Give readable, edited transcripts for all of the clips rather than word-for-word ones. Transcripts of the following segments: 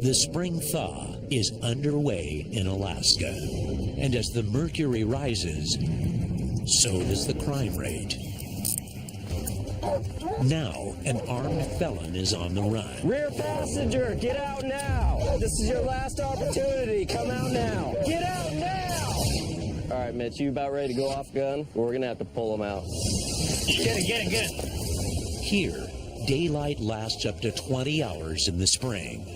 The spring thaw is underway in Alaska, and as the mercury rises, so does the crime rate. Now, an armed felon is on the run. Rear passenger, get out now. This is your last opportunity. Come out now. Get out now. All right, Mitch, you about ready to go off gun? We're going to have to pull him out. Get it. Here, daylight lasts up to 20 hours in the spring.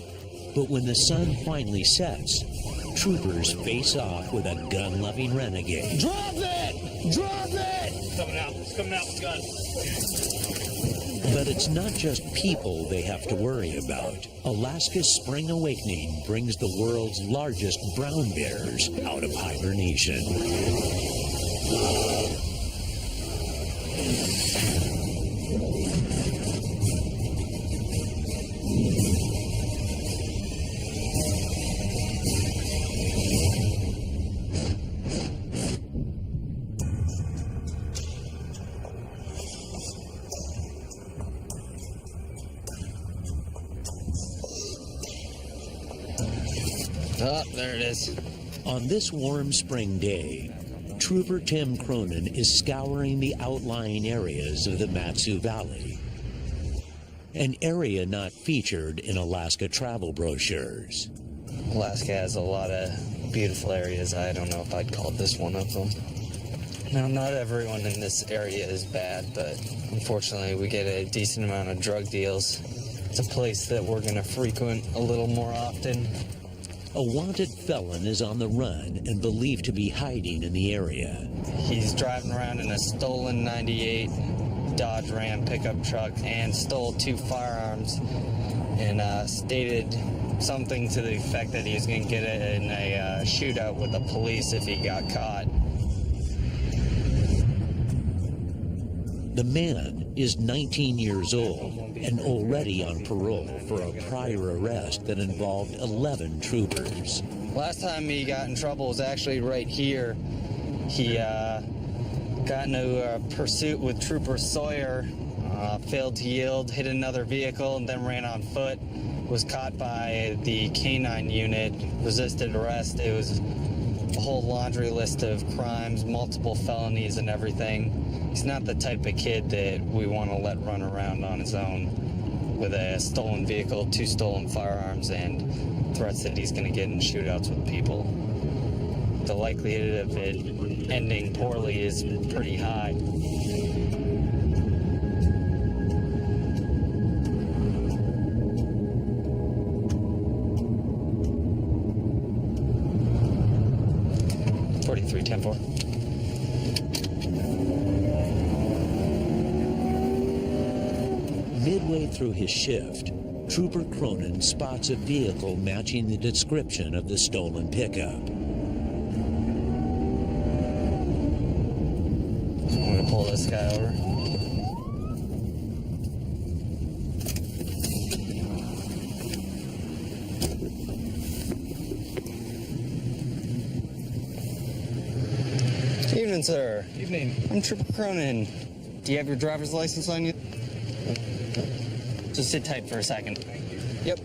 But when the sun finally sets, troopers face off with a gun-loving renegade. Drop it! Drop it! It's coming out with gun. But it's not just people they have to worry about. Alaska's spring awakening brings the world's largest brown bears out of hibernation. Oh, there it is. On this warm spring day, Trooper Tim Cronin is scouring the outlying areas of the Matsu Valley, an area not featured in Alaska travel brochures. Alaska has a lot of beautiful areas. I don't know if I'd call this one of them. Now, not everyone in this area is bad, but unfortunately we get a decent amount of drug deals. It's a place that we're going to frequent a little more often. A wanted felon is on the run and believed to be hiding in the area. He's driving around in a stolen 98 Dodge Ram pickup truck and stole 2 firearms and stated something to the effect that he was going to get in a shootout with the police if he got caught. The man is 19 years old and already on parole for a prior arrest that involved 11 troopers. Last time he got in trouble was actually right here. He got into a pursuit with Trooper Sawyer, failed to yield, hit another vehicle, and then ran on foot. Was caught by the K-9 unit, resisted arrest. It was a whole laundry list of crimes, multiple felonies and everything. He's not the type of kid that we want to let run around on his own with a stolen vehicle, 2 stolen firearms, and threats that he's going to get in shootouts with people. The likelihood of it ending poorly is pretty high. Midway through his shift, Trooper Cronin spots a vehicle matching the description of the stolen pickup. I'm going to pull this guy over. Evening, sir. Evening. I'm Trooper Cronin. Do you have your driver's license on you? Just sit tight for a second. Thank you. Yep.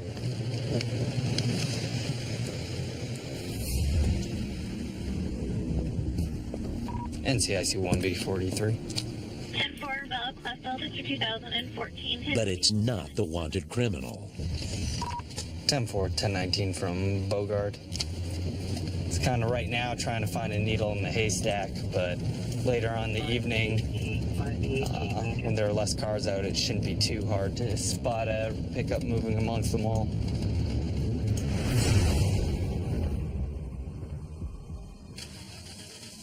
NCIC 1B43. 10-4, valid class Delta 2014. But it's not the wanted criminal. 10-4, 1019 from Bogard. It's kind of right now trying to find a needle in the haystack, but later on in the evening, when there are less cars out, it shouldn't be too hard to spot a pickup moving amongst them all.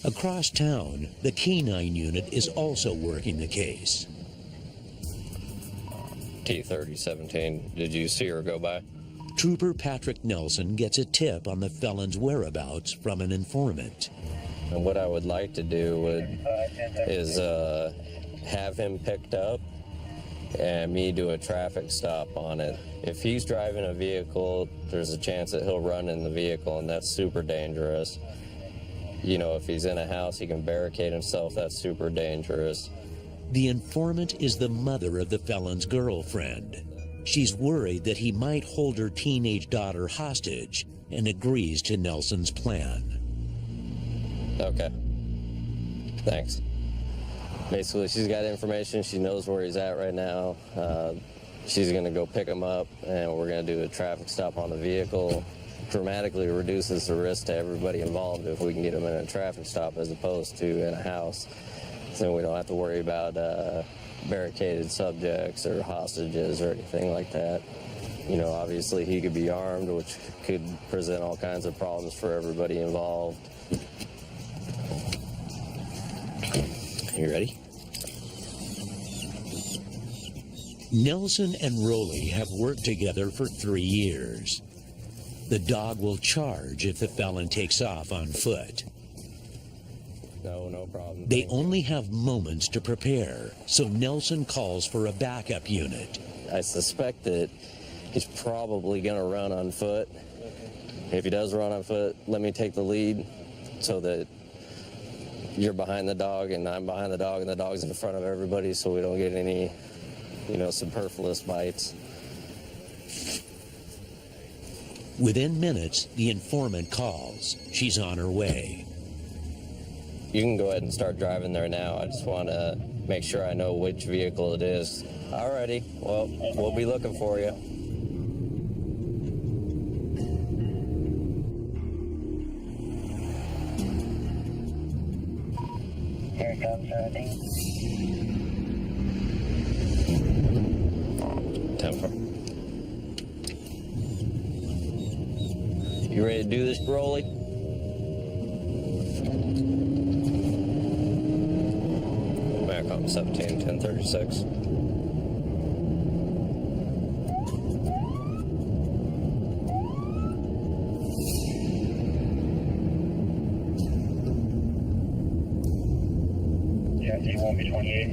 Across town, the K-9 unit is also working the case. T-3017, did you see her go by? Trooper Patrick Nelson gets a tip on the felon's whereabouts from an informant. And what I would like to do is have him picked up and me do a traffic stop on it. If he's driving a vehicle, there's a chance that he'll run in the vehicle, and that's super dangerous. You know, if he's in a house, he can barricade himself. That's super dangerous. The informant is the mother of the felon's girlfriend. She's worried that he might hold her teenage daughter hostage and agrees to Nelson's plan. Okay. Thanks. Basically, she's got information. She knows where he's at right now. She's going to go pick him up, and we're going to do a traffic stop on the vehicle. Dramatically reduces the risk to everybody involved if we can get him in a traffic stop as opposed to in a house. So we don't have to worry about barricaded subjects or hostages or anything like that. You know, obviously he could be armed, which could present all kinds of problems for everybody involved. You ready? Nelson and Rowley have worked together for 3 years. The dog will charge if the felon takes off on foot. No problem. They only have moments to prepare, so Nelson calls for a backup unit. I suspect that he's probably going to run on foot. If he does run on foot, let me take the lead so that you're behind the dog and I'm behind the dog and the dog's in front of everybody so we don't get any, you know, superfluous bites. Within minutes, the informant calls. She's on her way. You can go ahead and start driving there now. I just want to make sure I know which vehicle it is. Alrighty, well, we'll be looking for you. Here comes 17. 10-4. You ready to do this, Broly? Back on 17, 1036. Yeah, D1B 28.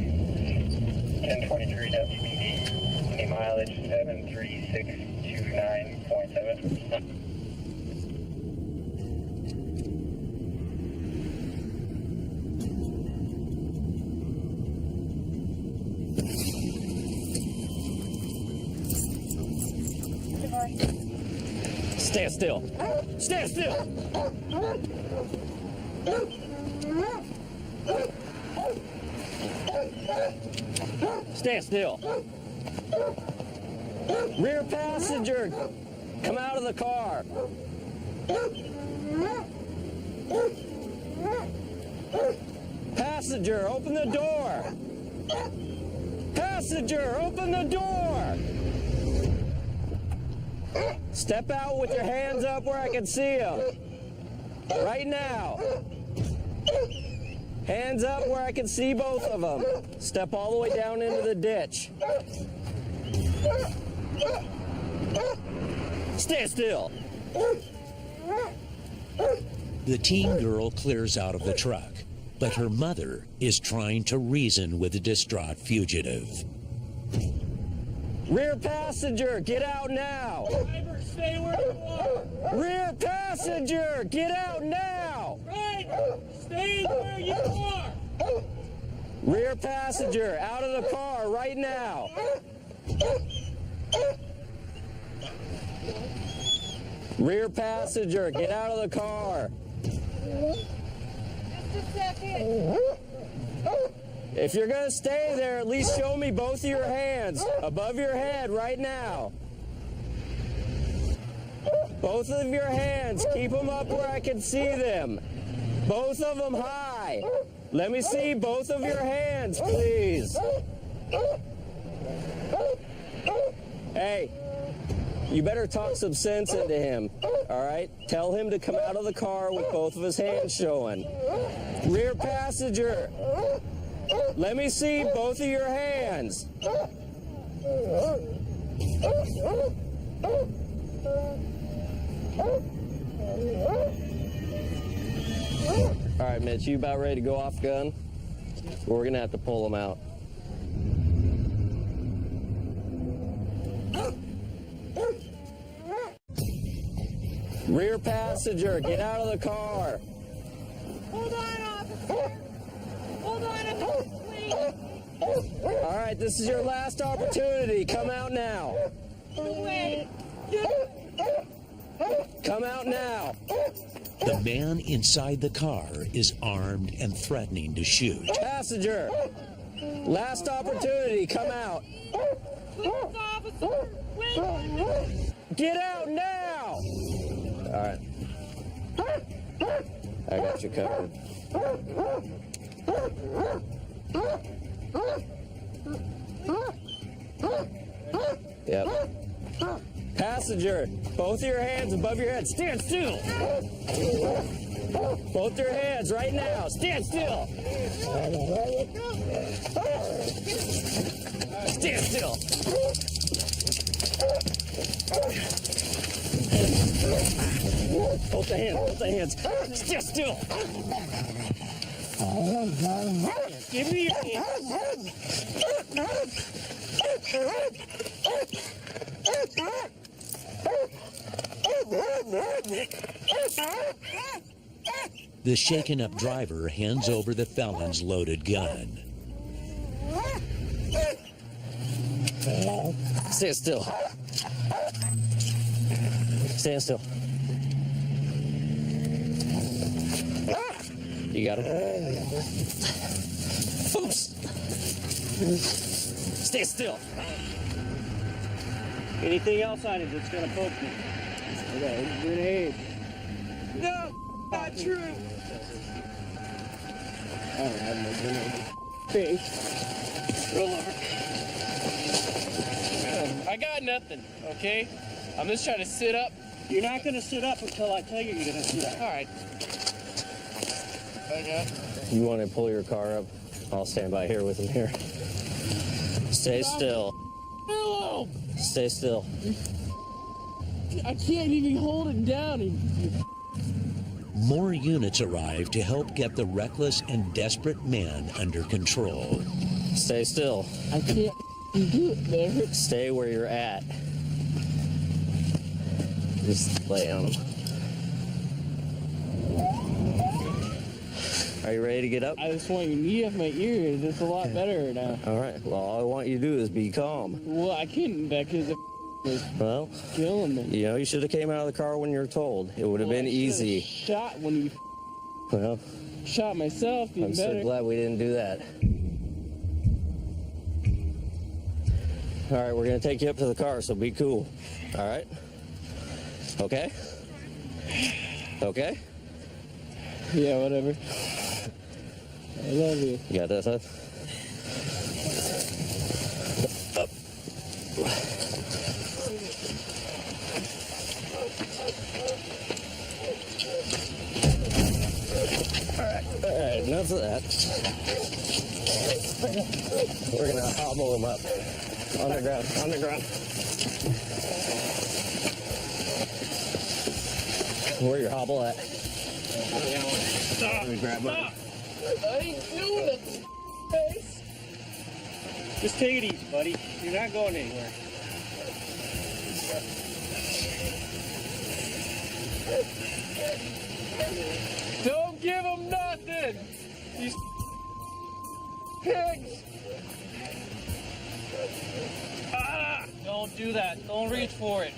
1023 WBD. Any mileage 73629.7. Stand still. Stand still. Stand still. Rear passenger, come out of the car. Passenger, open the door. Passenger, open the door. Step out with your hands up where I can see them. Right now. Hands up where I can see both of them. Step all the way down into the ditch. Stand still. The teen girl clears out of the truck, but her mother is trying to reason with the distraught fugitive. Rear passenger, get out now. Driver, stay where you are. Rear passenger, get out now. Driver, stay where you are. Rear passenger, out of the car right now. Rear passenger, get out of the car. Just a second. If you're gonna stay there, at least show me both of your hands above your head right now. Both of your hands, keep them up where I can see them. Both of them high. Let me see both of your hands, please. Hey, you better talk some sense into him, all right? Tell him to come out of the car with both of his hands showing. Rear passenger, let me see both of your hands. All right, Mitch, you about ready to go off gun? We're gonna have to pull him out. Rear passenger, get out of the car. Hold on, officer. Hold on a minute, please. All right, right, this is your last opportunity. Come out now. Come out now. The man inside the car is armed and threatening to shoot. Passenger, last opportunity. Come out. Get out now. All right. I got you covered. Yep. Passenger, both of your hands above your head. Stand still. Both your hands right now. Stand still. Stand still. Both the hands. Stand still. Give me your hands. The shaken up driver hands over the felon's loaded gun. Stand still. Stand still. You got him? Oops. Stay still. Anything else on it that's gonna poke me? Okay, grenade. No, not true. I don't have no grenade. Face. Roll over. I got nothing, okay? I'm just trying to sit up. You're not gonna sit up until I tell you you're gonna sit up. All right. You want to pull your car up? I'll stand by here with him here. Stay still. Hello. Stay still. I can't even hold it down. More units arrive to help get the reckless and desperate man under control. Stay still. I can't do it, man. Stay where you're at. Just lay on him. Are you ready to get up? I just want your knee off my ears. It's a lot better now. All right. Well, all I want you to do is be calm. Well, I couldn't because it was Well, killing me. you know, you should have came out of the car when you were told. It would have been I should've easy. Shot when you Well, shot myself. Even I'm better. so glad we didn't do that. All right, we're going to take you up to the car, so be cool. All right? Okay? Okay? Yeah, whatever. I love you. You got this, huh? Up. All right, enough of that. We're going to hobble him up. On the ground, on the ground. Where your hobble at? Stop. Let me grab it. Stop. I ain't doing nothing. Face. Just take it easy, buddy. You're not going anywhere. Don't give them nothing. These pigs. Ah! Don't do that. Don't reach for it.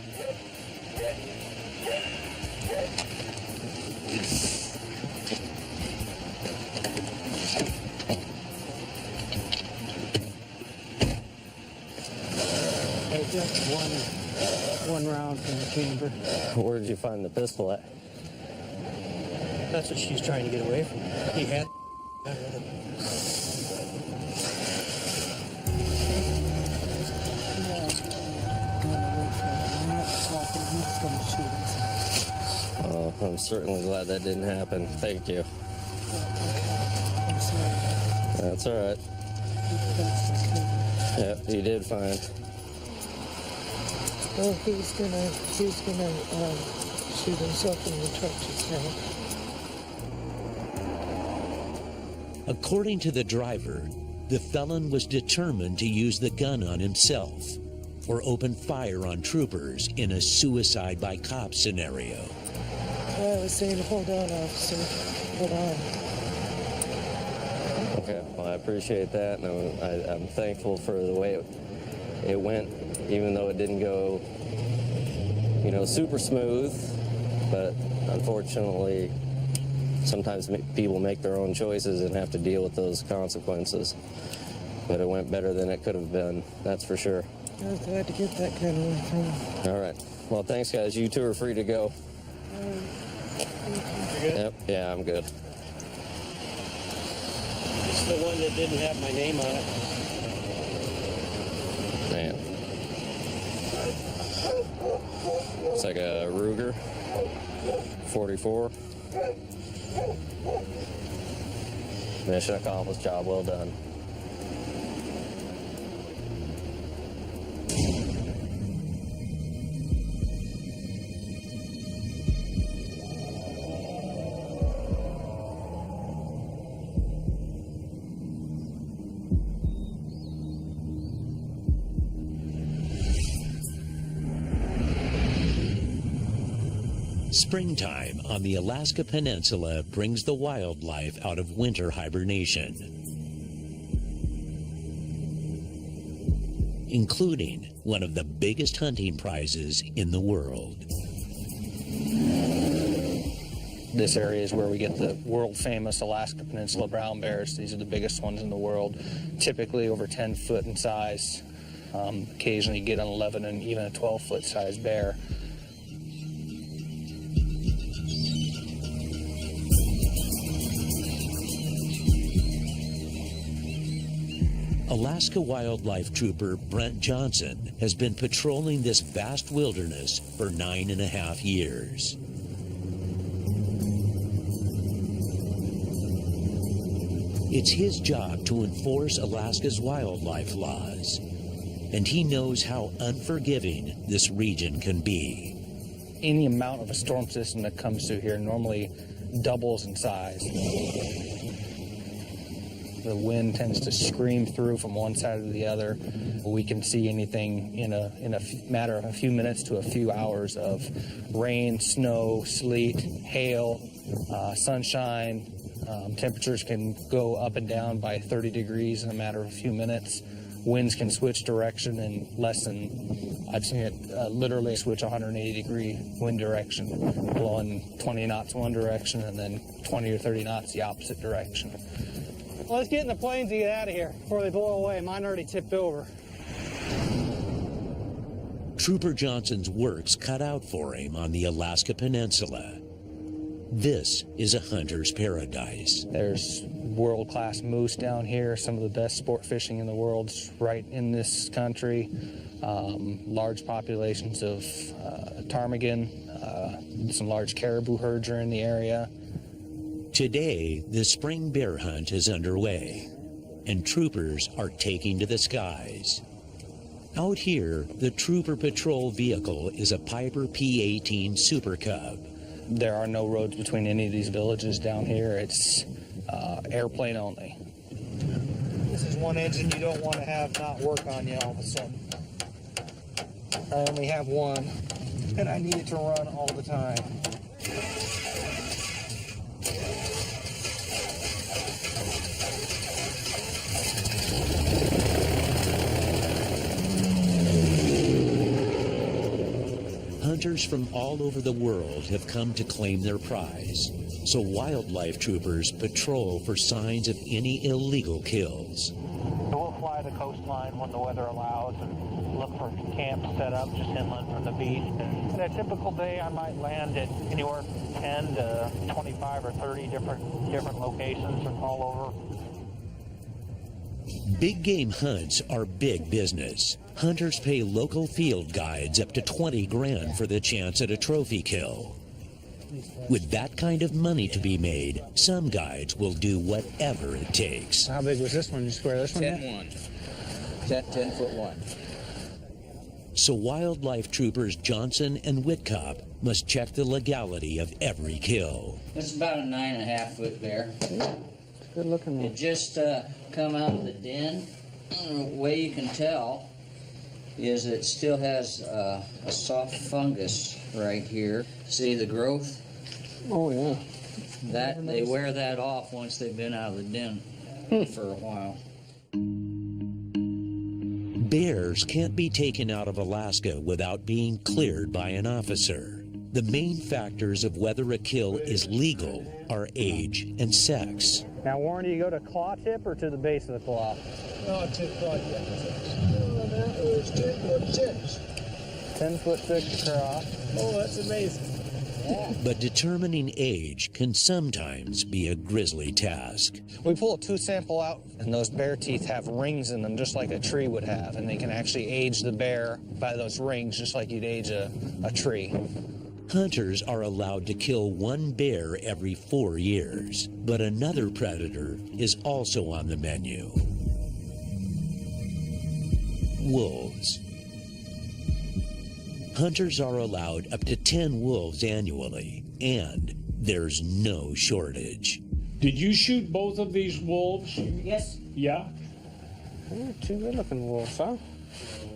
I just one round from the chamber. Where did you find the pistol at? That's what she's trying to get away from. He had. Oh, I'm certainly glad that didn't happen. Thank you. I'm sorry. That's all right. Yep, you did fine. Well, he's gonna shoot himself in the truck just now. According to the driver, the felon was determined to use the gun on himself or open fire on troopers in a suicide by cop scenario. I was saying, hold on, officer. Hold on. Okay, well, I appreciate that, and I'm thankful for the way it went, even though it didn't go, super smooth. But unfortunately, sometimes people make their own choices and have to deal with those consequences. But it went better than it could have been, that's for sure. I was glad to get that gun away from him. All right. Well, thanks, guys. You two are free to go. Yep. Yeah, I'm good. It's the one that didn't have my name on it. Man. It's like a Ruger 44. Mission accomplished. Job well done. Springtime on the Alaska Peninsula brings the wildlife out of winter hibernation, including one of the biggest hunting prizes in the world. This area is where we get the world-famous Alaska Peninsula brown bears. These are the biggest ones in the world, typically over 10 foot in size. Occasionally you get an 11 and even a 12-foot size bear. Alaska Wildlife Trooper Brent Johnson has been patrolling this vast wilderness for 9.5 years. It's his job to enforce Alaska's wildlife laws, and he knows how unforgiving this region can be. Any amount of a storm system that comes through here normally doubles in size. The wind tends to scream through from one side to the other. We can see anything in a matter of a few minutes to a few hours of rain, snow, sleet, hail, sunshine. Temperatures can go up and down by 30 degrees in a matter of a few minutes. Winds can switch direction in less than, I've seen it literally switch 180-degree wind direction, blowing 20 knots one direction and then 20 or 30 knots the opposite direction. Well, let's get in the planes and get out of here before they blow away. Mine already tipped over. Trooper Johnson's work's cut out for him on the Alaska Peninsula. This is a hunter's paradise. There's world-class moose down here, some of the best sport fishing in the world's right in this country. Large populations of ptarmigan, some large caribou herds are in the area. Today, the spring bear hunt is underway, and troopers are taking to the skies. Out here, the trooper patrol vehicle is a Piper P-18 Super Cub. There are no roads between any of these villages down here. It's airplane only. This is one engine you don't want to have not work on you all of a sudden. I only have one, and I need it to run all the time. Hunters from all over the world have come to claim their prize, so wildlife troopers patrol for signs of any illegal kills. We'll fly the coastline when the weather allows and look for camps set up just inland from the beach. And in a typical day, I might land at anywhere from 10 to 25 or 30 different locations all over. Big game hunts are big business. Hunters pay local field guides up to 20 grand for the chance at a trophy kill. With that kind of money to be made, some guides will do whatever it takes. How big was this one? You square this one? 10-1. 10-foot 1. So wildlife troopers Johnson and Whitcop must check the legality of every kill. It's about a 9.5-foot bear. Good looking one. It just come out of the den. The way you can tell is it still has a soft fungus right here. See the growth? Oh, yeah. That they wear that off once they've been out of the den. for a while. Bears can't be taken out of Alaska without being cleared by an officer. The main factors of whether a kill is legal are age and sex. Now, Warren, do you go to claw tip or to the base of the claw? Oh, to claw tips. Oh, that was 10.6. 10'6" across. Oh, that's amazing. But determining age can sometimes be a grisly task. We pull a tooth sample out, and those bear teeth have rings in them, just like a tree would have, and they can actually age the bear by those rings, just like you'd age a tree. Hunters are allowed to kill one bear every 4 years, but another predator is also on the menu. Wolves. Hunters are allowed up to 10 wolves annually, and there's no shortage. Did you shoot both of these wolves? Yes. Yeah? Ooh, two good-looking wolves, huh?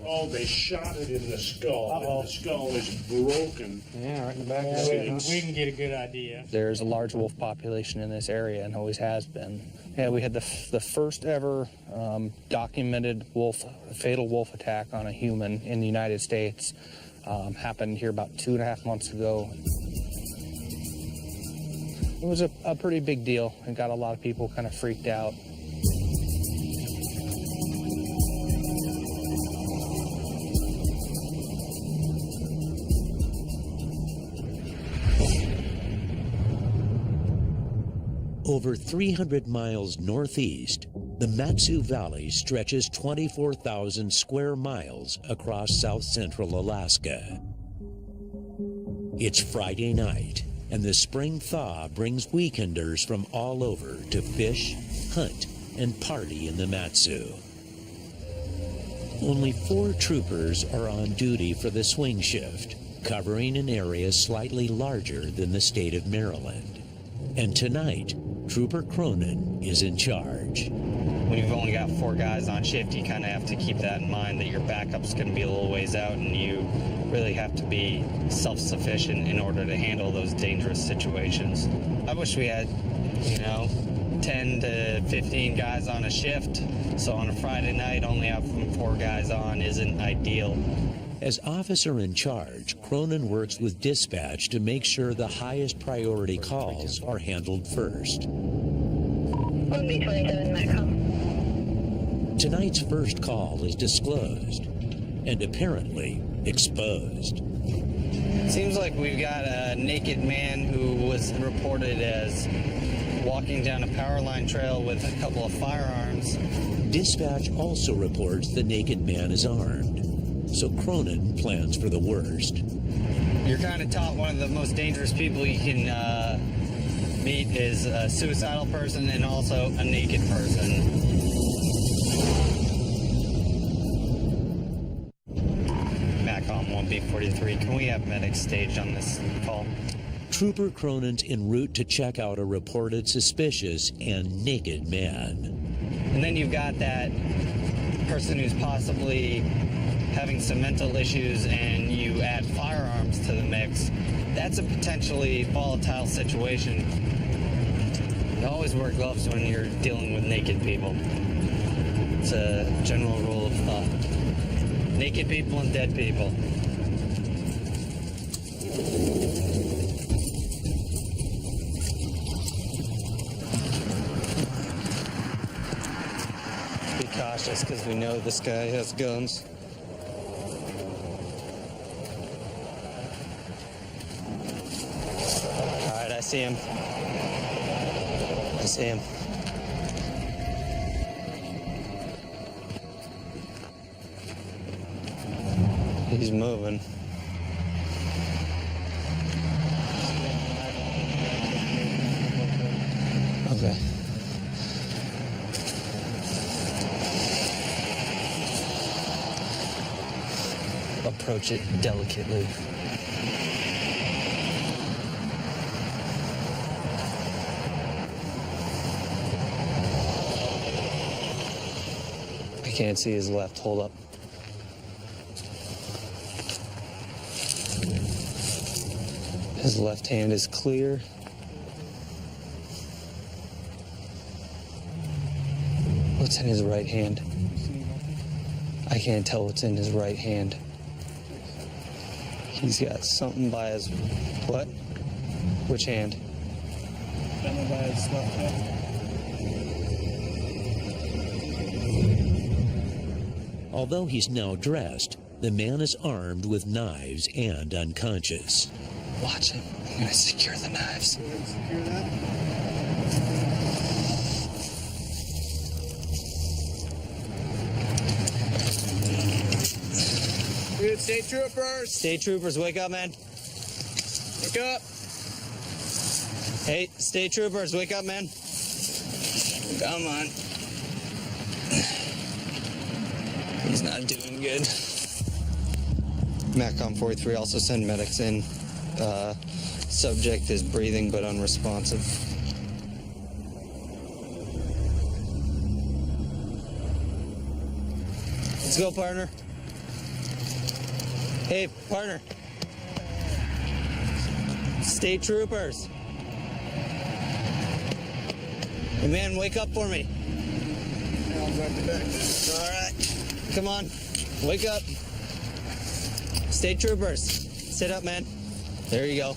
Oh, they shot it in the skull. Uh-oh. And the skull is broken. Yeah, right in the back Yeah, of the head. we can get a good idea. There's a large wolf population in this area and always has been. Yeah, we had the first ever documented fatal wolf attack on a human in the United States. Happened here about 2.5 months ago. It was a pretty big deal. It got a lot of people kind of freaked out. Over 300 miles northeast, the Matsu Valley stretches 24,000 square miles across south-central Alaska. It's Friday night, and the spring thaw brings weekenders from all over to fish, hunt, and party in the Matsu. Only 4 troopers are on duty for the swing shift, covering an area slightly larger than the state of Maryland. And tonight, Trooper Cronin is in charge. When you've only got 4 guys on shift, you kind of have to keep that in mind, that your backup's going to be a little ways out, and you really have to be self-sufficient in order to handle those dangerous situations. I wish we had, 10 to 15 guys on a shift, so on a Friday night, only having 4 guys on isn't ideal. As officer in charge, Cronin works with dispatch to make sure the highest priority calls are handled first. B27 Metcom. Tonight's first call is disclosed and apparently exposed. Seems like we've got a naked man who was reported as walking down a power line trail with a couple of firearms. Dispatch also reports the naked man is armed, so Cronin plans for the worst. You're kind of taught one of the most dangerous people you can meet is a suicidal person and also a naked person. MACOM 1B43, can we have medics staged on this call? Trooper Cronin's en route to check out a reported suspicious and naked man. And then you've got that person who's possibly having some mental issues, and you add firearms to the mix. That's a potentially volatile situation. You always wear gloves when you're dealing with naked people. It's a general rule of thumb. Naked people and dead people. Be cautious, because we know this guy has guns. Alright, I see him. I see him. He's moving. Okay. Approach it delicately. I can't see his left. Hold up. His left hand is clear. What's in his right hand? I can't tell what's in his right hand. He's got something by his what? Which hand? Something by his stomach. Although he's now dressed, the man is armed with knives and unconscious. Watch him. I'm gonna secure the knives. Secure that. Dude, state troopers! State troopers, wake up, man. Wake up! Hey, state troopers, wake up, man. Come on. He's not doing good. MACCOM 43 also send medics in. Subject is breathing but unresponsive. Let's go, partner. Hey, partner. State troopers. Hey, man, wake up for me. All right. Come on. Wake up. State troopers. Sit up, man. There you go.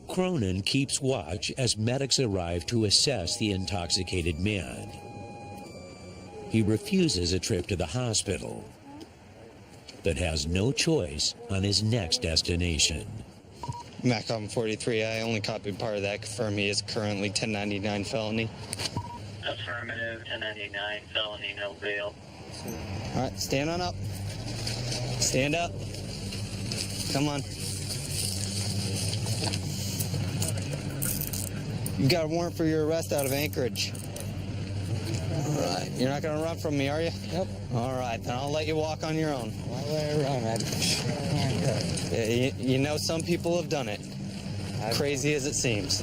Cronin keeps watch as medics arrive to assess the intoxicated man. He refuses a trip to the hospital, but has no choice on his next destination. MACCOM 43, I only copied part of that. Confirm he is currently 1099 felony. Affirmative, 1099, felony, no bail. All right, stand on up. Stand up. Come on. You got a warrant for your arrest out of Anchorage. All right, you're not gonna run from me, are you? Yep. All right, then I'll let you walk on your own. I'll let it run, man. Yeah, you know, some people have done it. Crazy as it seems.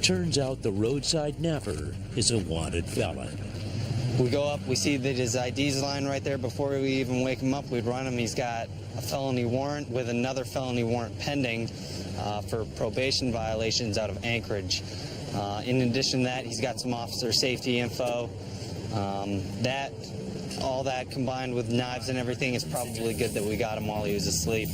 Turns out the roadside napper is a wanted felon. We go up, we see that his ID's lying right there. Before we even wake him up, we'd run him. He's got a felony warrant with another felony warrant pending for probation violations out of Anchorage. In addition to that, he's got some officer safety info. All that combined with knives and everything, is probably good that we got him while he was asleep.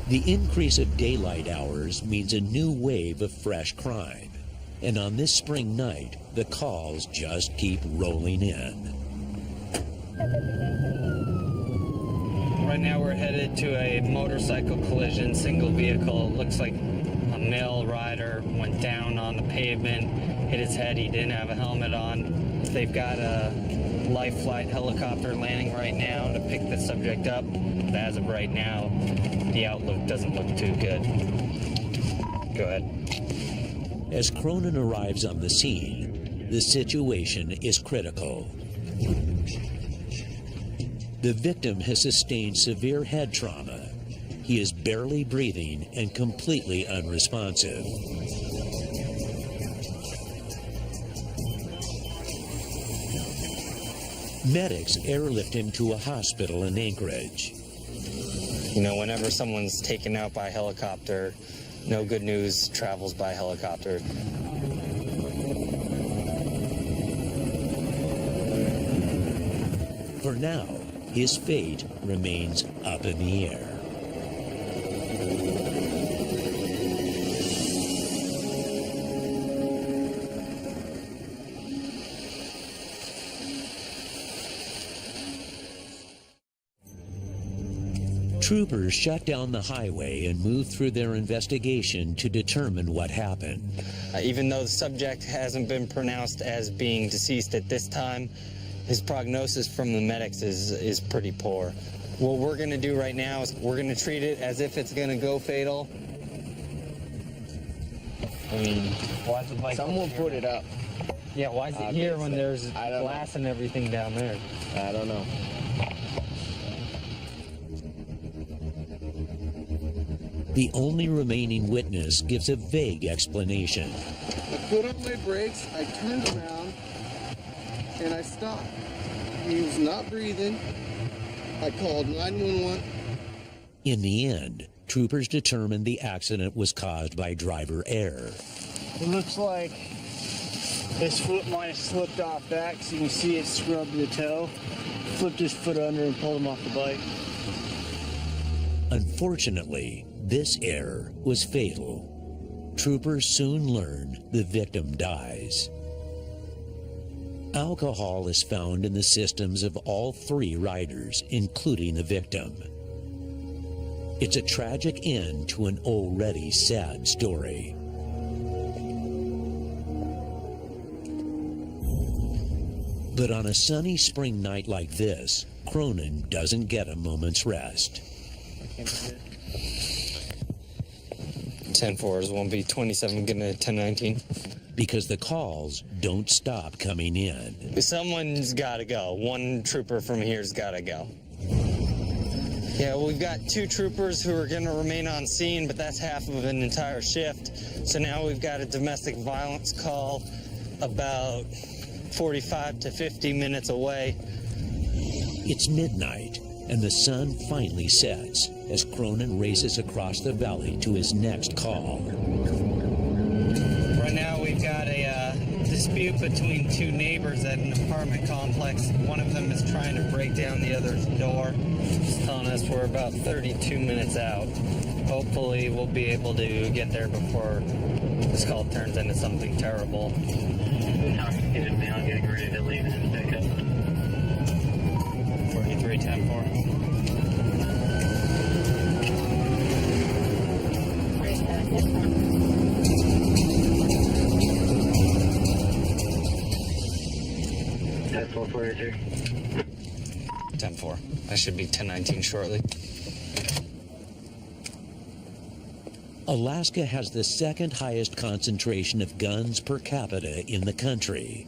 The increase of daylight hours means a new wave of fresh crime. And on this spring night, the calls just keep rolling in. Right now we're headed to a motorcycle collision, single vehicle. Looks like a male rider went down on the pavement, hit his head. He didn't have a helmet on. They've got a life flight helicopter landing right now to pick the subject up. But as of right now, the outlook doesn't look too good. Go ahead. As Cronin arrives on the scene, the situation is critical. The victim has sustained severe head trauma. He is barely breathing and completely unresponsive. Medics airlift him to a hospital in Anchorage. You know, whenever someone's taken out by helicopter, no good news travels by helicopter. For now, his fate remains up in the air. Troopers shut down the highway and move through their investigation to determine what happened. Even though the subject hasn't been pronounced as being deceased at this time, his prognosis from the medics is pretty poor. What we're going to do right now is we're going to treat it as if it's going to go fatal. I mean, why is it like Someone put it up. Yeah, why is it here when there's glass and everything down there? I don't know. The only remaining witness gives a vague explanation. I put on my brakes, I turned around, and I stopped. He was not breathing. I called 911. In the end, troopers determined the accident was caused by driver error. It looks like his foot might have slipped off back, so you can see it scrubbed the toe. Flipped his foot under and pulled him off the bike. Unfortunately, this error was fatal. Troopers soon learned the victim dies. Alcohol is found in the systems of all 3 riders, including the victim. It's a tragic end to an already sad story. But on a sunny spring night like this, Cronin doesn't get a moment's rest. 10-4 is 1B27 getting a 1019. Because the calls don't stop coming in. Someone's got to go. One trooper from here's got to go. Yeah, we've got 2 troopers who are going to remain on scene, but that's half of an entire shift. So now we've got a domestic violence call about 45 to 50 minutes away. It's midnight, and the sun finally sets as Cronin races across the valley to his next call. Right now we've got a dispute between 2 neighbors at an apartment complex. One of them is trying to break down the other's door. He's telling us we're about 32 minutes out. Hopefully we'll be able to get there before this call turns into something terrible. Intoxicated male getting ready to leave his pickup. 43-10-4. That's 443. 10-4. I should be 1019 shortly. Alaska has the 2nd highest concentration of guns per capita in the country.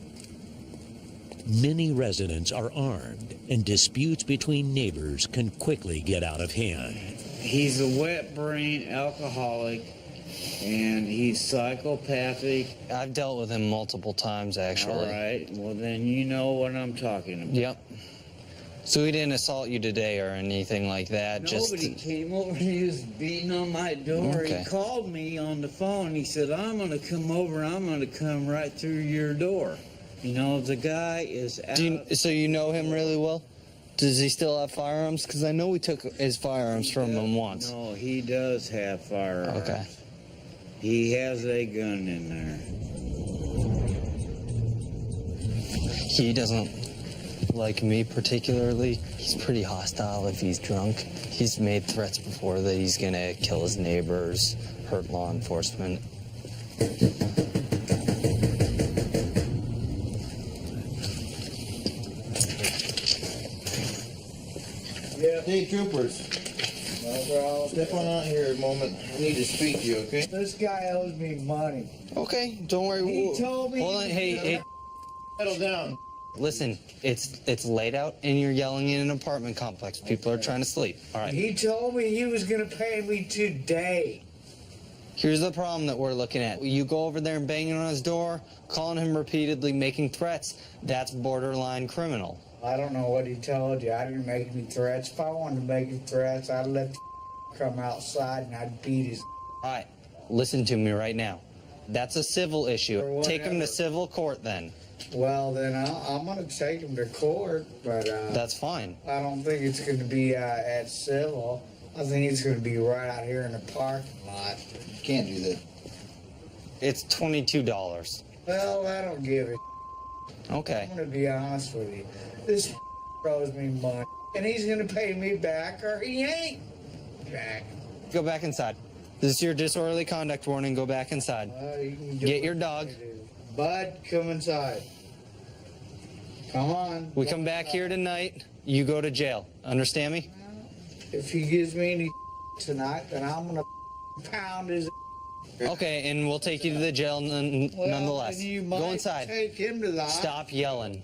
Many residents are armed, and disputes between neighbors can quickly get out of hand. He's a wet brain alcoholic, and he's psychopathic. I've dealt with him multiple times, actually. All right, well then you know what I'm talking about. Yep. So he didn't assault you today or anything like that? Nobody came over and he was beating on my door. Okay. He called me on the phone. He said, I'm going to come over. I'm going to come right through your door. You know, the guy is out. So you know him really well? Does he still have firearms? Because I know we took his firearms from him once. No, he does have firearms. Okay. He has a gun in there. He doesn't like me particularly. He's pretty hostile if he's drunk. He's made threats before that he's gonna kill his neighbors, hurt law enforcement. Yeah. Hey, troopers. Step on out here a moment. I need to speak to you, okay? This guy owes me money. Okay, don't worry. He told me. Hold on, hey. Settle down. Listen, it's late out and you're yelling in an apartment complex. People are trying to sleep. All right. He told me he was going to pay me today. Here's the problem that we're looking at. You go over there and banging on his door, calling him repeatedly, making threats. That's borderline criminal. I don't know what he told you. I didn't make any threats. If I wanted to make any threats, I'd let come outside and I'd beat his. All right, listen to me right now. That's a civil issue. Take him to civil court then. Well, then I'm going to take him to court, but... That's fine. I don't think it's going to be at civil. I think it's going to be right out here in the parking lot. You can't do that. It's $22. Well, I don't give a Okay. I'm going to be honest with you. This owes me money, and he's going to pay me back, or he ain't back. Go back inside. This is your disorderly conduct warning. Go back inside. You can do Get your dog. Bud, come inside. Come on. We come back here tonight, you go to jail. Understand me? If he gives me any tonight, then I'm going to pound his. Okay, and we'll take you to the jail nonetheless. Then you Go might inside. Take him to the. Stop yelling.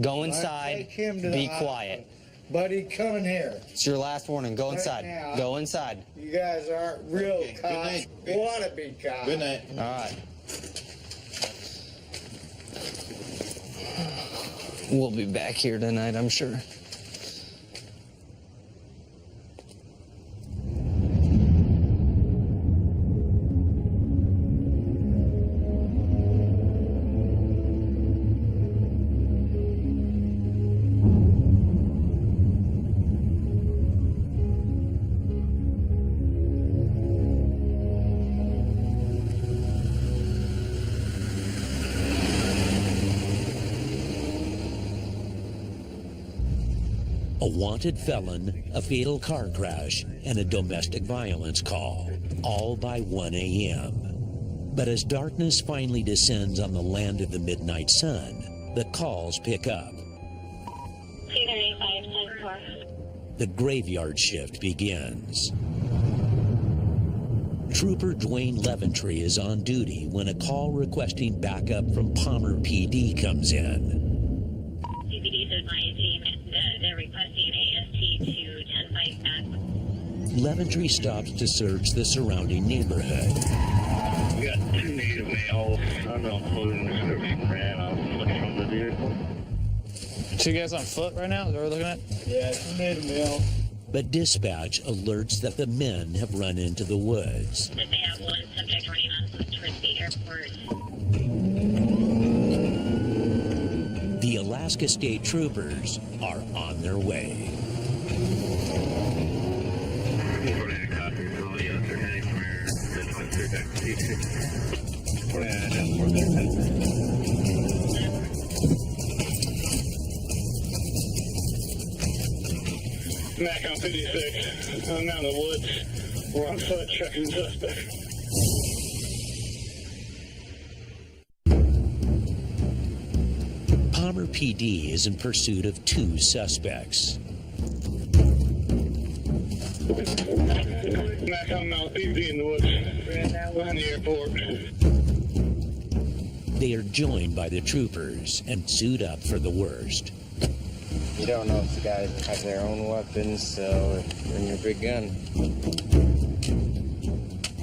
Go inside. Take him to Be the quiet. Buddy, come in here. It's your last warning. Go Right inside. now. Go inside. You guys aren't real Okay, good cops. night. Wannabe cops. Good night. All right. We'll be back here tonight, I'm sure. A wanted felon, a fatal car crash, and a domestic violence call, all by 1 a.m. But as darkness finally descends on the land of the midnight sun, the calls pick up. 235-10-4. The graveyard shift begins. Trooper Dwayne Leventry is on duty when a call requesting backup from Palmer PD comes in. CPD is advising that they're requesting AST to 10-5 back. Leventry stops to search the surrounding neighborhood. We got 2 native males. I don't know including description ran off from the vehicle. 2 guys on foot right now? Is that what we're looking at? Yeah, 2 native male. But dispatch alerts that the men have run into the woods. That they have 1 subject running on foot towards the airport. The Alaska State Troopers are on their way. Mac on 56. I'm out in the woods. We're on foot tracking suspect. Palmer PD is in pursuit of 2 suspects. Mac on Mount PD in the woods. Around the airport. They are joined by the troopers and suit up for the worst. You don't know if the guys have their own weapons, so bring your big gun.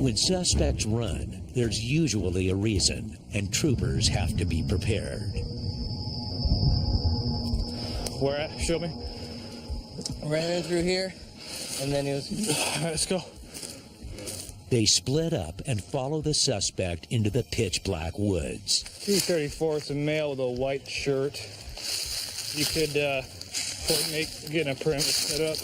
When suspects run, there's usually a reason, and troopers have to be prepared. Where at? Show me. Ran in through here, and then he was... All right, let's go. They split up and follow the suspect into the pitch black woods. 234, it's a male with a white shirt. You could coordinate getting a perimeter set up.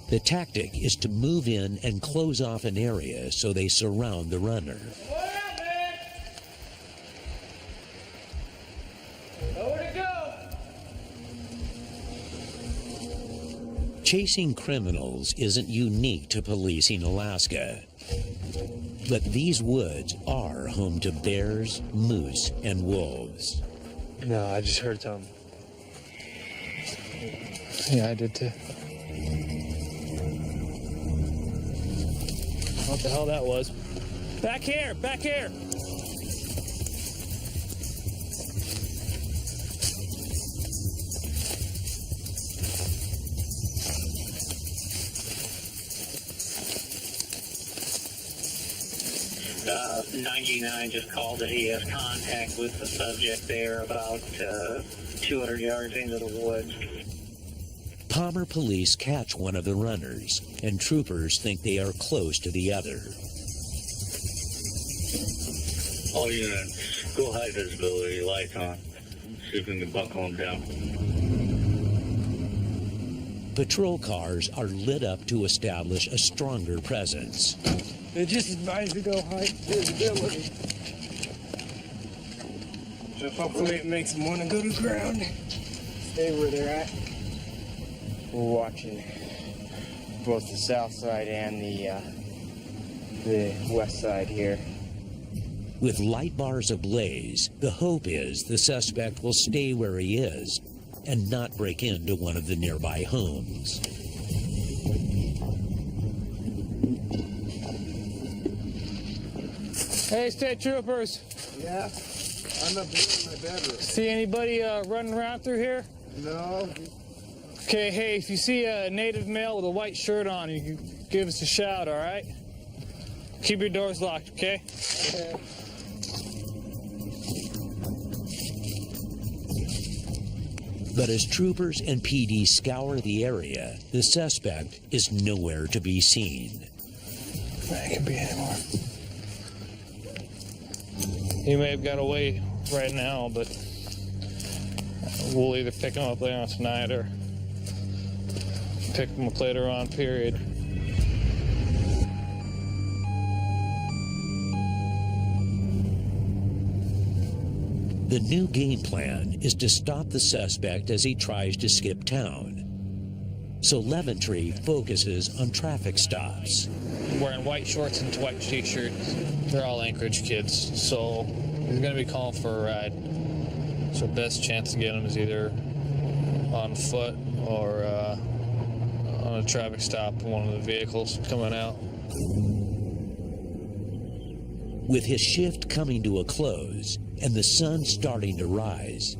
The tactic is to move in and close off an area so they surround the runner. Nowhere to go. Chasing criminals isn't unique to policing Alaska. But these woods are home to bears, moose, and wolves. No, I just heard something. Yeah, I did too. What the hell that was? Back here! Back here! Uh, 99 just called that he has contact with the subject there about 200 yards into the woods. Palmer police catch one of the runners, and troopers think they are close to the other. All units, go high visibility, lights on. See if we can buckle them down. Patrol cars are lit up to establish a stronger presence. They just advise to go high visibility. So hopefully it makes them want to go to the ground. Stay where they're at. We're watching both the south side and the west side here. With light bars ablaze, the hope is the suspect will stay where he is and not break into one of the nearby homes. Hey, state troopers. Yeah. I'm up here in my bedroom. See anybody running around through here? No. Okay, hey, if you see a native male with a white shirt on, you can give us a shout, all right? Keep your doors locked, okay? Okay. But as troopers and PD scour the area, the suspect is nowhere to be seen. That can be anymore. He may have got away right now, but we'll either pick him up later on tonight or pick him up later on, period. The new game plan is to stop the suspect as he tries to skip town. So Leventry focuses on traffic stops. Wearing white shorts and white t-shirts. They're all Anchorage kids, so he's going to be calling for a ride. So best chance to get him is either on foot or on a traffic stop, one of the vehicles coming out. With his shift coming to a close and the sun starting to rise,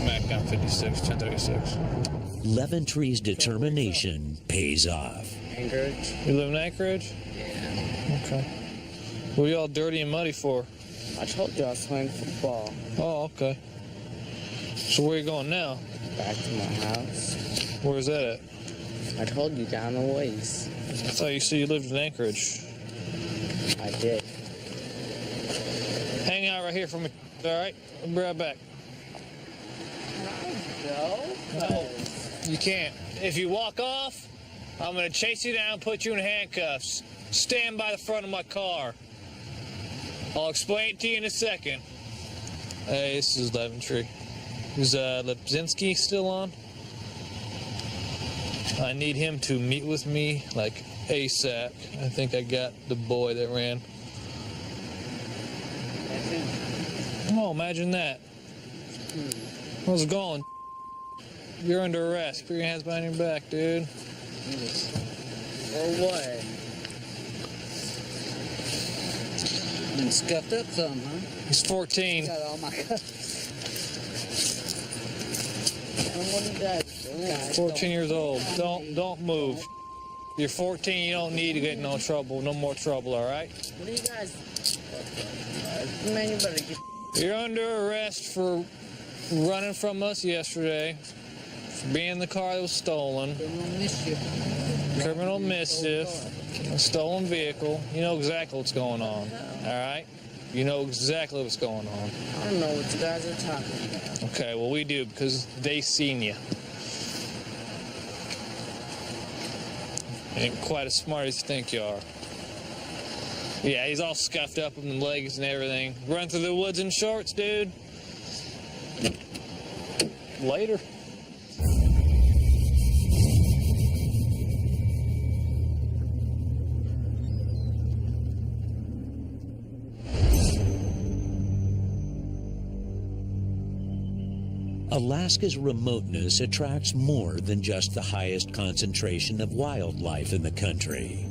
MacDown 56, 1036. Leventry's determination pays off. Anchorage. You live in Anchorage? Yeah. Okay. What are you all dirty and muddy for? I told you I was playing football. Oh, okay. So where are you going now? Back to my house. Where's that at? I told you down the ways. I thought you said you lived in Anchorage. I did. Hang out right here for me, all right? I'll be right back. No, you can't. If you walk off, I'm going to chase you down and put you in handcuffs. Stand by the front of my car. I'll explain it to you in a second. Hey, this is Leventry. Is Lipzinski still on? I need him to meet with me like ASAP. I think I got the boy that ran. Oh, imagine that. How's it going? You're under arrest. Put your hands behind your back, dude. Or what? Been scuffed up some, huh? He's 14. Got all my What did that do? 14 years old. Don't move. You're 14. You don't need to get in no trouble. No more trouble, all right? What do you guys... Man, you better get... You're under arrest for running from us yesterday, for being in the car that was stolen, criminal mischief, a stolen vehicle. You know exactly what's going on, all right? You know exactly what's going on. I don't know what you guys are talking about. Okay, well, we do because they seen you. Ain't quite as smart as you think you are. Yeah, he's all scuffed up in the legs and everything. Run through the woods in shorts, dude. Later. Alaska's remoteness attracts more than just the highest concentration of wildlife in the country.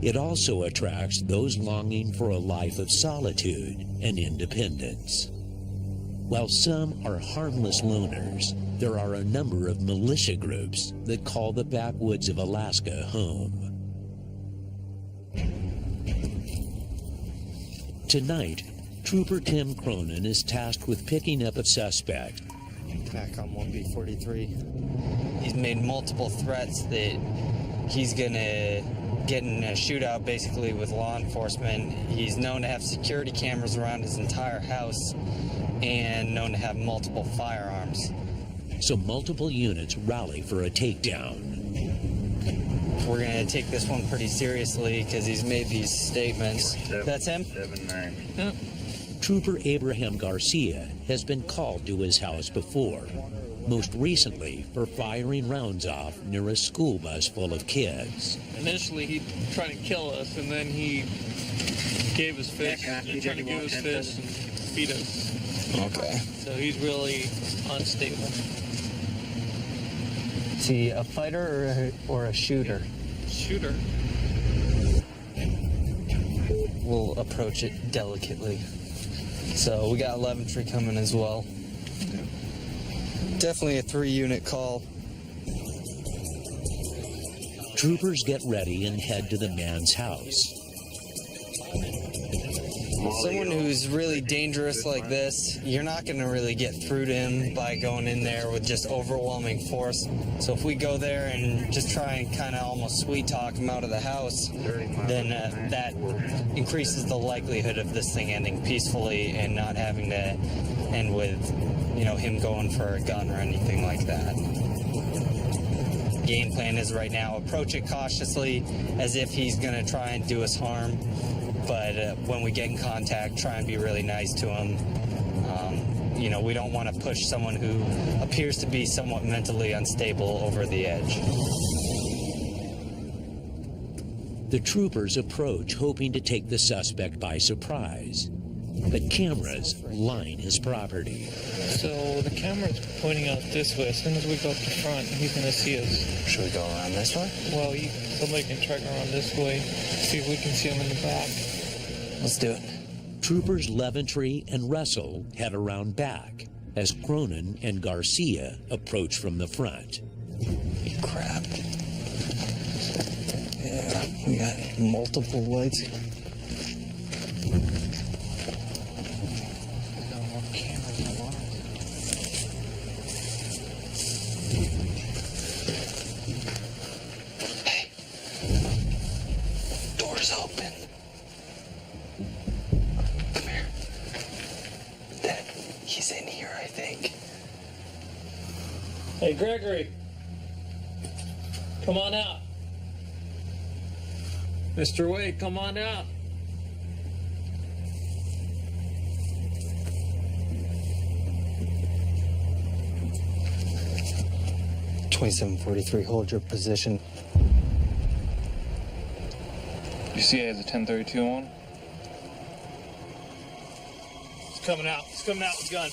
It also attracts those longing for a life of solitude and independence. While some are harmless loners, there are a number of militia groups that call the backwoods of Alaska home. Tonight, Trooper Tim Cronin is tasked with picking up a suspect. Back on 1B43. He's made multiple threats that he's gonna get in a shootout basically with law enforcement. He's known to have security cameras around his entire house and known to have multiple firearms. So multiple units rally for a takedown. We're gonna take this one pretty seriously because he's made these statements. That's him? 7-9. Yep. Trooper Abraham Garcia has been called to his house before, most recently for firing rounds off near a school bus full of kids. Initially, he tried to kill us, and then he gave his fist. He tried to give his fist and beat us. Okay. So he's really unstable. Is he a fighter or a shooter? Shooter. we'll approach it delicately. So we got 11th coming as well. Definitely a 3-unit call. Troopers get ready and head to the man's house. Someone who's really dangerous like this, you're not going to really get through to him by going in there with just overwhelming force. So if we go there and just try and kind of almost sweet talk him out of the house, then that increases the likelihood of this thing ending peacefully and not having to end with, you know, him going for a gun or anything like that. Game plan is right now approach it cautiously as if he's going to try and do us harm. But when we get in contact, try and be really nice to him. You know, we don't want to push someone who appears to be somewhat mentally unstable over the edge. The troopers approach, hoping to take the suspect by surprise. But cameras line his property. So the camera's pointing out this way. As soon as we go up the front, he's going to see us. Should we go around this way? Well, somebody can track around this way, see if we can see him in the back. Let's do it. Troopers Leventry and Russell head around back as Cronin and Garcia approach from the front. Crap. Yeah, we got multiple lights. Hey, door's open. Come here. He's in here, I think. Hey, Gregory. Come on out. Mr. Wade, come on out. .2743, hold your position. You see, he has a 1032 on. He's coming out. He's coming out with a gun.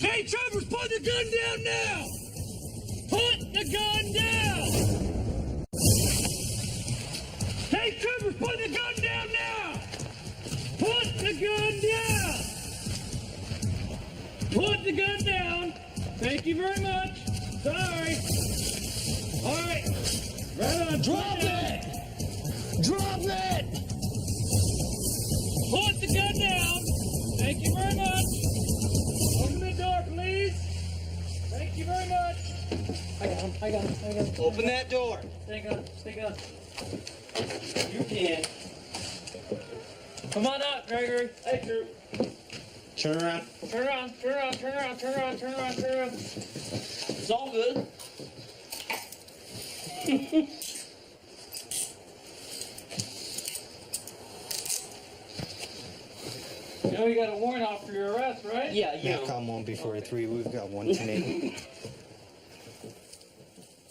Hey, troopers, put the gun down now! Put the gun down! Hey, troopers, put the gun down now! Put the gun down! Put the gun down! Thank you very much. Sorry. All right. Right on. Drop it! Drop it! Put the gun down! Thank you very much. Open the door, please. Thank you very much. I got him. Open that door. Stay on. You can. Come on out, Gregory. Hey, Drew. Turn around. Turn around. It's all good. You know you got a warrant out for your arrest, right? Yeah, come 1 before 3. We've got 1 tonight.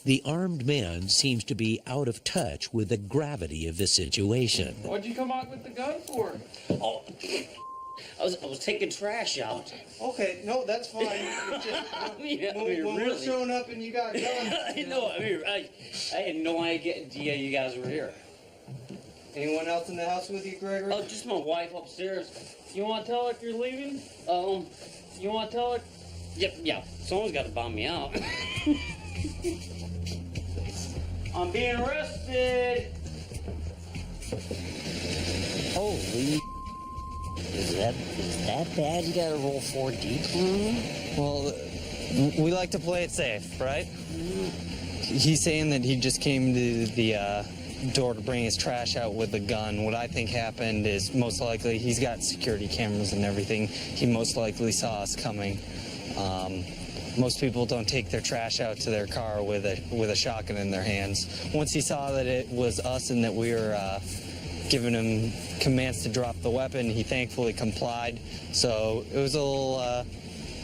The armed man seems to be out of touch with the gravity of the situation. What'd you come out with the gun for? Oh, I was taking trash out. Okay, no, that's fine. When we're showing up and you got guns. I had no idea you guys were here. Anyone else in the house with you, Gregory? Oh, just my wife upstairs. You want to tell her you're leaving? You want to tell her? Yep, yeah. Someone's got to bomb me out. I'm being arrested. Holy. Is that bad? You gotta roll 4 decline? Well, we like to play it safe, right? He's saying that he just came to the door to bring his trash out with a gun. What I think happened is most likely he's got security cameras and everything. He most likely saw us coming. Most people don't take their trash out to their car with a shotgun in their hands. Once he saw that it was us and that we were giving him commands to drop the weapon, he thankfully complied. So it was a little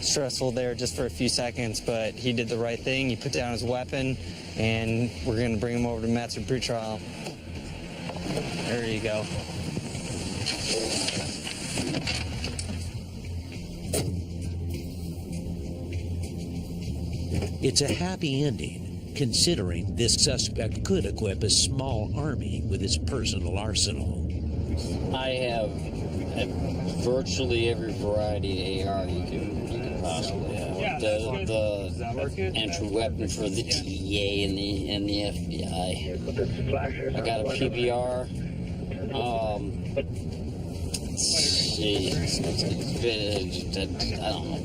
stressful there just for a few seconds, but he did the right thing. He put down his weapon, and we're going to bring him over to Matson pretrial. There you go. It's a happy ending, considering this suspect could equip a small army with his personal arsenal. I have virtually every variety of AR you can possibly have. The entry weapon for the DEA and the FBI. I got a PBR. Let's see. I don't know.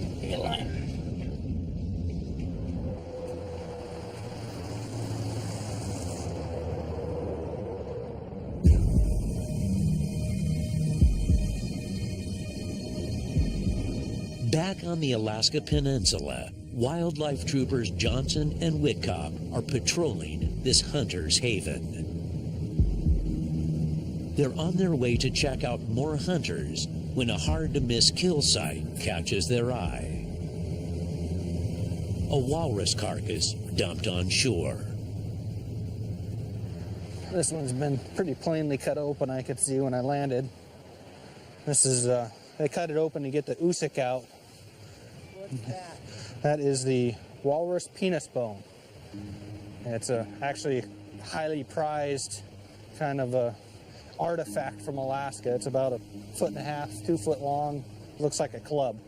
Back on the Alaska Peninsula, wildlife troopers Johnson and Whitcomb are patrolling this hunter's haven. They're on their way to check out more hunters when a hard-to-miss kill site catches their eye. A walrus carcass dumped on shore. This one's been pretty plainly cut open, I could see when I landed. This is, they cut it open to get the oosic out. What's that? That is the walrus penis bone. And it's actually highly prized kind of a artifact from Alaska. It's about 1.5 feet, 2 foot long, looks like a club.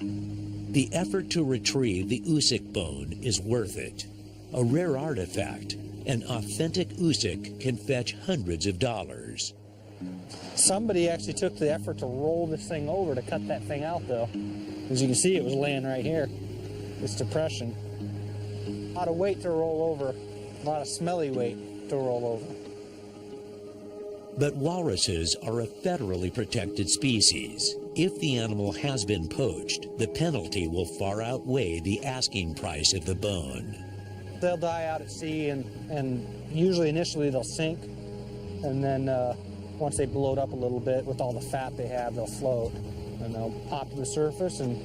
The effort to retrieve the oosic bone is worth it. A rare artifact, an authentic oosic can fetch hundreds of dollars. Somebody actually took the effort to roll this thing over to cut that thing out, though. As you can see, it was laying right here. This depression. A lot of weight to roll over, a lot of smelly weight to roll over. But walruses are a federally protected species. If the animal has been poached, the penalty will far outweigh the asking price of the bone. They'll die out at sea, and usually initially they'll sink, and then once they bloat up a little bit with all the fat they have, they'll float, and they'll pop to the surface and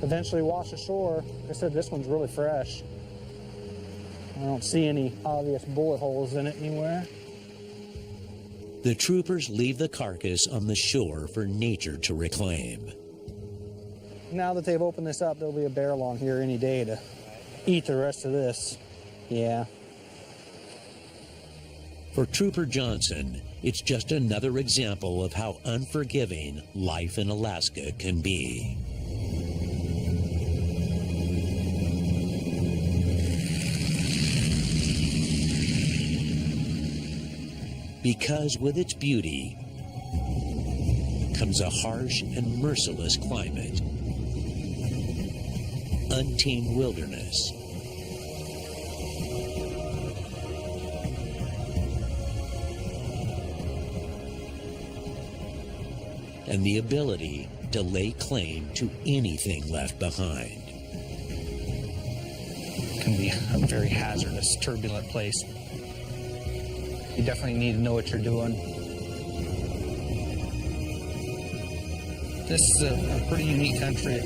eventually wash ashore. Like I said, this one's really fresh. I don't see any obvious bullet holes in it anywhere. The troopers leave the carcass on the shore for nature to reclaim. Now that they've opened this up, there'll be a bear along here any day to eat the rest of this. Yeah. For Trooper Johnson, it's just another example of how unforgiving life in Alaska can be. Because with its beauty comes a harsh and merciless climate, untamed wilderness, and the ability to lay claim to anything left behind. It can be a very hazardous, turbulent place. You definitely need to know what you're doing. This is a pretty unique country.